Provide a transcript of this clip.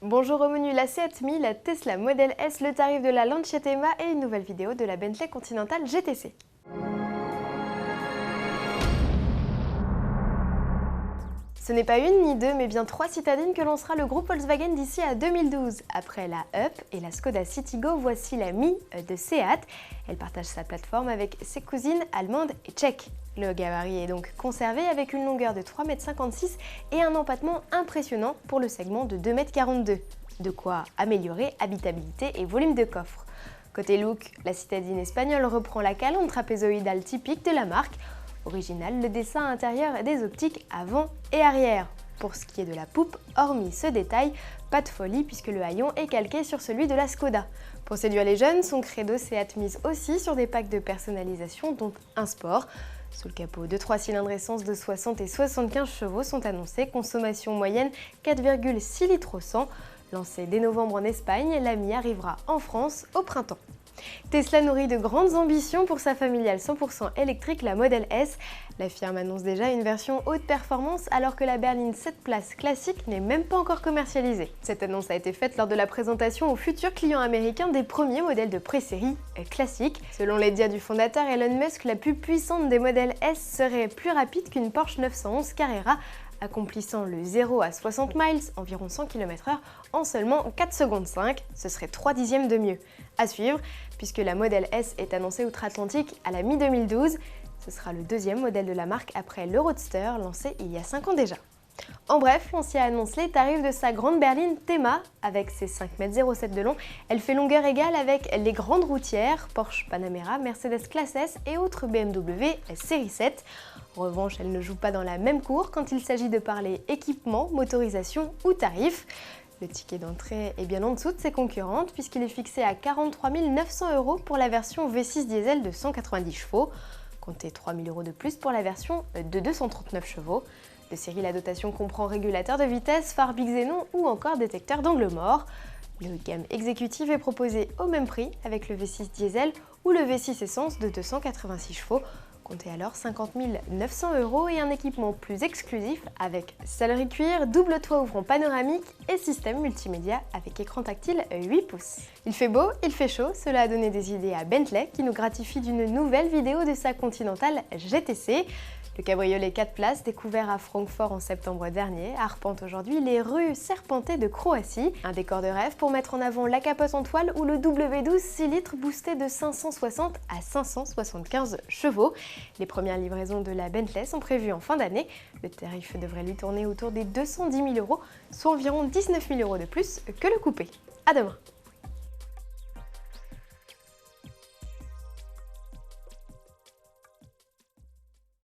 Bonjour au menu, la Seat Mii, la Tesla Model S, le tarif de la Lancia Thema et une nouvelle vidéo de la Bentley Continental GTC. Ce n'est pas une ni deux, mais bien trois citadines que lancera le groupe Volkswagen d'ici à 2012. Après la Up et la Skoda Citigo, voici la Mii de Seat. Elle partage sa plateforme avec ses cousines allemandes et tchèques. Le gabarit est donc conservé avec une longueur de 3,56 m et un empattement impressionnant pour le segment de 2,42 m. De quoi améliorer habitabilité et volume de coffre. Côté look, la citadine espagnole reprend la calandre trapézoïdale typique de la marque. Original, le dessin intérieur des optiques avant et arrière. Pour ce qui est de la poupe, hormis ce détail, pas de folie puisque le haillon est calqué sur celui de la Skoda. Pour séduire les jeunes, son credo Seat mise aussi sur des packs de personnalisation dont un sport. Sous le capot, 3 cylindres essence de 60 et 75 chevaux sont annoncés, consommation moyenne 4,6 litres au 100. Lancée dès novembre en Espagne, la Mii arrivera en France au printemps. Tesla nourrit de grandes ambitions pour sa familiale 100% électrique, la Model S. La firme annonce déjà une version haute performance alors que la berline 7 places classique n'est même pas encore commercialisée. Cette annonce a été faite lors de la présentation aux futurs clients américains des premiers modèles de pré-série classiques. Selon les dires du fondateur Elon Musk, la plus puissante des modèles S serait plus rapide qu'une Porsche 911 Carrera, accomplissant le 0 à 60 miles, environ 100 km/h, en seulement 4 secondes 5, ce serait 3 dixièmes de mieux. À suivre, puisque la Model S est annoncée outre-Atlantique à la mi-2012, ce sera le deuxième modèle de la marque après le Roadster, lancé il y a 5 ans déjà. En bref, Lancia annonce les tarifs de sa grande berline Thema. Avec ses 5,07 m de long, elle fait longueur égale avec les grandes routières, Porsche Panamera, Mercedes Classe S et autres BMW Série 7. En revanche, elle ne joue pas dans la même cour quand il s'agit de parler équipement, motorisation ou tarif. Le ticket d'entrée est bien en dessous de ses concurrentes puisqu'il est fixé à 43 900 € pour la version V6 diesel de 190 chevaux. Comptez 3 000 € de plus pour la version de 239 chevaux. De série, la dotation comprend régulateur de vitesse, phare Big Xenon ou encore détecteur d'angle mort. Le gamme exécutive est proposé au même prix avec le V6 diesel ou le V6 essence de 286 chevaux. Comptez alors 50 900 € et un équipement plus exclusif avec sellerie cuir, double toit ouvrant panoramique et système multimédia avec écran tactile 8 pouces. Il fait beau, il fait chaud, cela a donné des idées à Bentley qui nous gratifie d'une nouvelle vidéo de sa Continental GTC. Le cabriolet 4 places, découvert à Francfort en septembre dernier, arpente aujourd'hui les rues serpentées de Croatie. Un décor de rêve pour mettre en avant la capote en toile ou le W12 6 litres boosté de 560 à 575 chevaux. Les premières livraisons de la Bentley sont prévues en fin d'année. Le tarif devrait lui tourner autour des 210 000 €, soit environ 19 000 € de plus que le coupé. À demain!